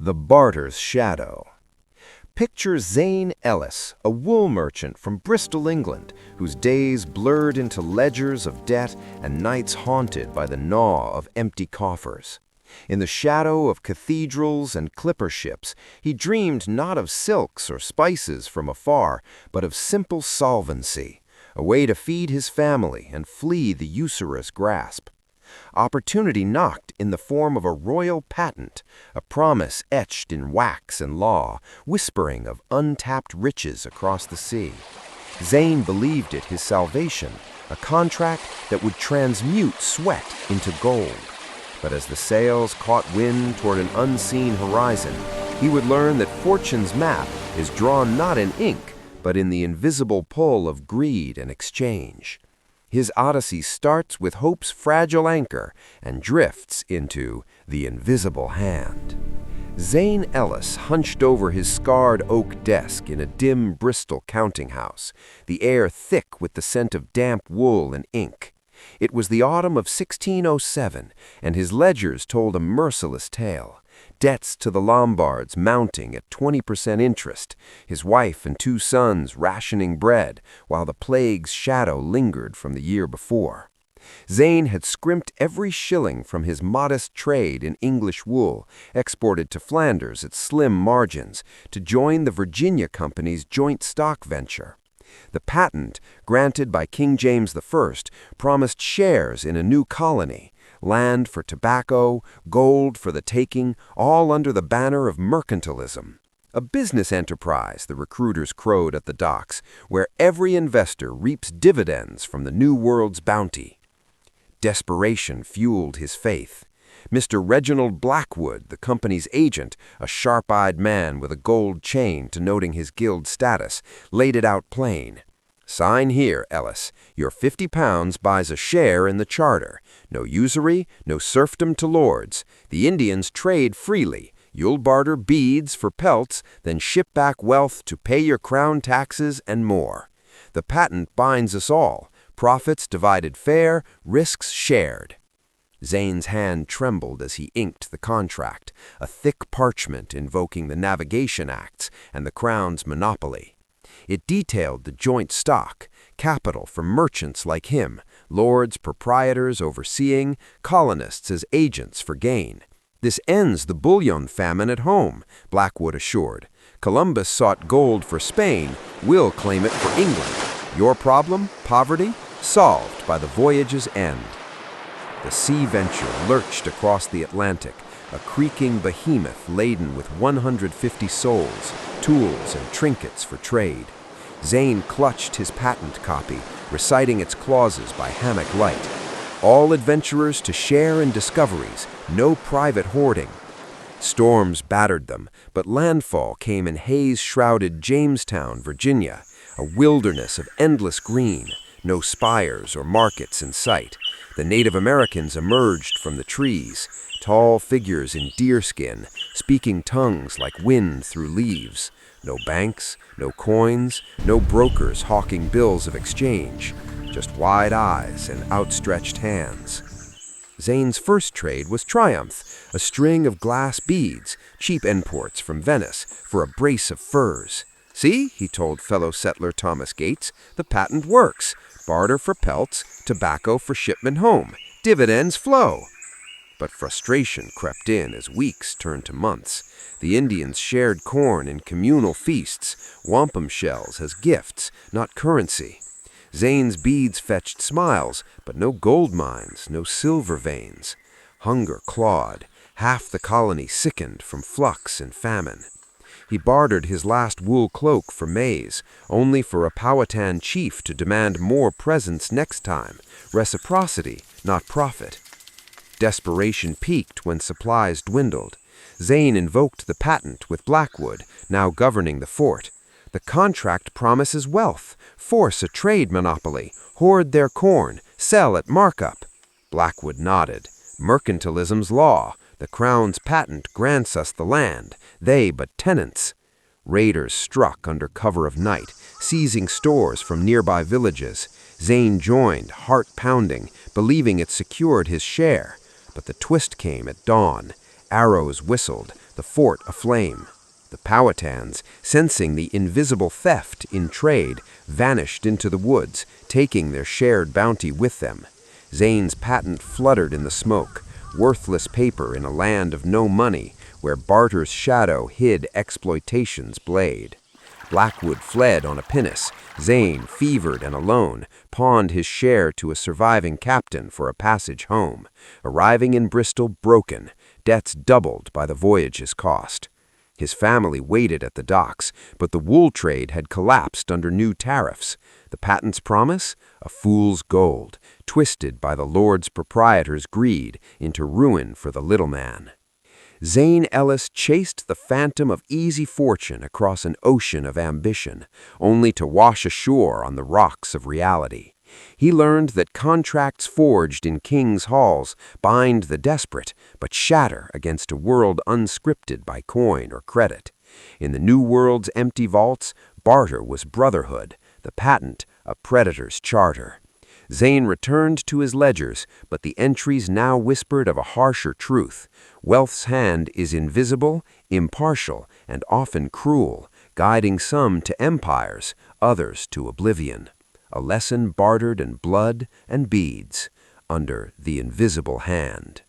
The Barter's Shadow. Picture Zane Ellis, a wool merchant from Bristol, England, whose days blurred into ledgers of debt and nights haunted by the gnaw of empty coffers. In the shadow of cathedrals and clipper ships, he dreamed not of silks or spices from afar, but of simple solvency, a way to feed his family and flee the usurious grasp. Opportunity knocked in the form of a royal patent, a promise etched in wax and law, whispering of untapped riches across the sea. Zane believed it his salvation, a contract that would transmute sweat into gold. But as the sails caught wind toward an unseen horizon, he would learn that fortune's map is drawn not in ink, but in the invisible pull of greed and exchange. His odyssey starts with hope's fragile anchor and drifts into the invisible hand. Zane Ellis hunched over his scarred oak desk in a dim Bristol counting house, the air thick with the scent of damp wool and ink. It was the autumn of 1607, and his ledgers told a merciless tale. Debts to the Lombards mounting at 20% interest, his wife and 2 sons rationing bread, while the plague's shadow lingered from the year before. Zane had scrimped every shilling from his modest trade in English wool, exported to Flanders at slim margins, to join the Virginia Company's joint stock venture. The patent, granted by King James I, promised shares in a new colony, land for tobacco, gold for the taking, all under the banner of mercantilism. A business enterprise, the recruiters crowed at the docks, where every investor reaps dividends from the New World's bounty. Desperation fueled his faith. Mr. Reginald Blackwood, the company's agent, a sharp-eyed man with a gold chain denoting his guild status, laid it out plain. "Sign here, Ellis. Your £50 buys a share in the charter. No usury, no serfdom to lords. The Indians trade freely. You'll barter beads for pelts, then ship back wealth to pay your crown taxes and more. The patent binds us all. Profits divided fair, risks shared." Zane's hand trembled as he inked the contract, a thick parchment invoking the Navigation Acts and the Crown's monopoly. It detailed the joint stock, capital for merchants like him, lords, proprietors overseeing, colonists as agents for gain. "This ends the bullion famine at home," Blackwood assured. "Columbus sought gold for Spain, we'll claim it for England. Your problem, poverty, solved by the voyage's end." The Sea Venture lurched across the Atlantic, a creaking behemoth laden with 150 souls, tools, and trinkets for trade. Zane clutched his patent copy, reciting its clauses by hammock light. All adventurers to share in discoveries, no private hoarding. Storms battered them, but landfall came in haze-shrouded Jamestown, Virginia, a wilderness of endless green, no spires or markets in sight. The Native Americans emerged from the trees, tall figures in deerskin, speaking tongues like wind through leaves. No banks, no coins, no brokers hawking bills of exchange, just wide eyes and outstretched hands. Zane's first trade was Triumph, a string of glass beads, cheap imports from Venice, for a brace of furs. "See," he told fellow settler Thomas Gates, "the patent works. Barter for pelts, tobacco for shipment home. Dividends flow." But frustration crept in as weeks turned to months. The Indians shared corn in communal feasts, wampum shells as gifts, not currency. Zane's beads fetched smiles, but no gold mines, no silver veins. Hunger clawed. Half the colony sickened from flux and famine. He bartered his last wool cloak for maize, only for a Powhatan chief to demand more presents next time, reciprocity, not profit. Desperation peaked when supplies dwindled. Zane invoked the patent with Blackwood, now governing the fort. "The contract promises wealth, force a trade monopoly, hoard their corn, sell at markup." Blackwood nodded. "Mercantilism's law. The Crown's patent grants us the land, they but tenants." Raiders struck under cover of night, seizing stores from nearby villages. Zane joined, heart pounding, believing it secured his share. But the twist came at dawn. Arrows whistled, the fort aflame. The Powhatans, sensing the invisible theft in trade, vanished into the woods, taking their shared bounty with them. Zane's patent fluttered in the smoke, worthless paper in a land of no money, where barter's shadow hid exploitation's blade. Blackwood fled on a pinnace. Zane, fevered and alone, pawned his share to a surviving captain for a passage home, arriving in Bristol broken, debts doubled by the voyage's cost. His family waited at the docks, but the wool trade had collapsed under new tariffs. The patent's promise? A fool's gold, twisted by the Lord's proprietor's greed into ruin for the little man. Zane Ellis chased the phantom of easy fortune across an ocean of ambition, only to wash ashore on the rocks of reality. He learned that contracts forged in kings' halls bind the desperate, but shatter against a world unscripted by coin or credit. In the new world's empty vaults, barter was brotherhood, the patent a predator's charter. Zane returned to his ledgers, but the entries now whispered of a harsher truth. Wealth's hand is invisible, impartial, and often cruel, guiding some to empires, others to oblivion. A lesson bartered in blood and beads under the invisible hand.